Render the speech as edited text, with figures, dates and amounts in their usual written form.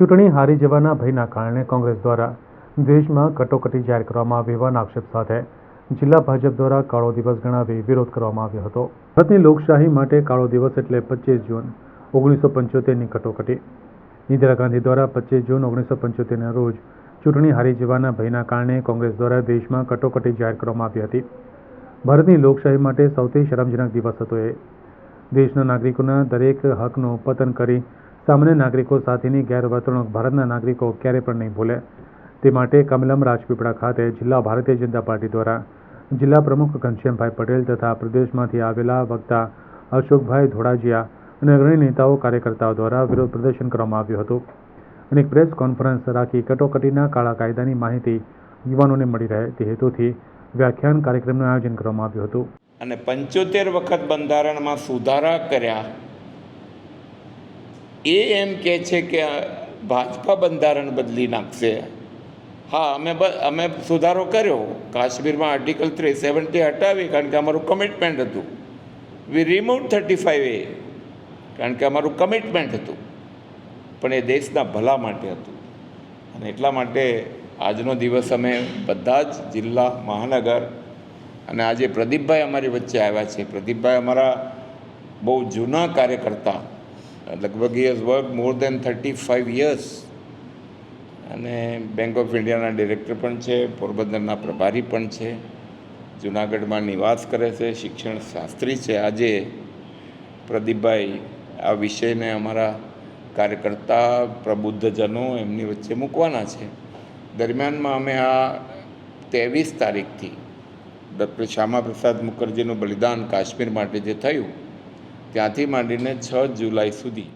ચૂંટણી હારી જવાના ભયના કારણે કોંગ્રેસ દ્વારા દેશમાં કટોકટી જાહેર કરવામાં આવી હોવાના આક્ષેપ સાથે જિલ્લા ભાજપ દ્વારા કાળો દિવસ ગણાવી વિરોધ કરવામાં આવ્યો હતો. ભારતની લોકશાહી માટે કાળો દિવસ એટલે 25 જૂન 1975ની કટોકટી. ઇન્દિરા ગાંધી દ્વારા 25 જૂન 1975ના રોજ ચૂંટણી હારી જવાના ભયના કારણે કોંગ્રેસ દ્વારા દેશમાં કટોકટી જાહેર કરવામાં આવી હતી. ભારતની લોકશાહી માટે સૌથી શરમજનક દિવસ હતો. એ દેશના નાગરિકોના દરેક હકનું પતન કરી સામાન્ય નાગરિકો સાથેની ગેરવર્તણૂક ભારતના નાગરિકો ક્યારેય પણ નહીં ભૂલે તે માટે કમલમ રાજપીપળા ખાતે જિલ્લા ભારતીય જનતા પાર્ટી દ્વારા જિલ્લા પ્રમુખ ઘનશ્યામભાઈ પટેલ તથા પ્રદેશમાંથી આવેલા વક્તા અશોકભાઈ ધોળાજીયા અને અગ્રણી નેતાઓ કાર્યકર્તાઓ દ્વારા વિરોધ પ્રદર્શન કરવામાં આવ્યું હતું અને એક પ્રેસ કોન્ફરન્સ રાખી કટોકટીના કાળા કાયદાની માહિતી યુવાનોને મળી રહે તે હેતુથી વ્યાખ્યાન કાર્યક્રમનું આયોજન કરવામાં આવ્યું હતું. અને 75 વખત બંધારણમાં સુધારા કર્યા એમ કહે છે કે ભાજપા બંધારણ બદલી નાખશે. હા, અમે સુધારો કર્યો. કાશ્મીરમાં આર્ટિકલ 370 હટાવી કારણ કે અમારું કમિટમેન્ટ હતું. વી રિમૂવ 35A કારણ કે અમારું કમિટમેન્ટ હતું, પણ એ દેશના ભલા માટે હતું. અને એટલા માટે આજનો દિવસ અમે બધા જ જિલ્લા મહાનગર અને આજે પ્રદીપભાઈ અમારી વચ્ચે આવ્યા છે. પ્રદીપભાઈ અમારા બહુ જૂના કાર્યકર્તા, લગભગ he has worked more than 35 years અને બેંક ઓફ ઇન્ડિયાના ડિરેક્ટર પણ છે, પોરબંદરના પ્રભારી પણ છે, જૂનાગઢમાં નિવાસ કરે છે, શિક્ષણ શાસ્ત્રી છે. આજે પ્રદીપભાઈ આ વિષયને અમારા કાર્યકર્તા પ્રબુદ્ધજનો એમની વચ્ચે મૂકવાના છે. દરમિયાનમાં અમે આ 23 તારીખથી ડૉક્ટર શ્યામાપ્રસાદ મુખર્જીનું બલિદાન કાશ્મીર માટે જે થયું ત્યાંથી માંડીને 6 જુલાઈ સુધી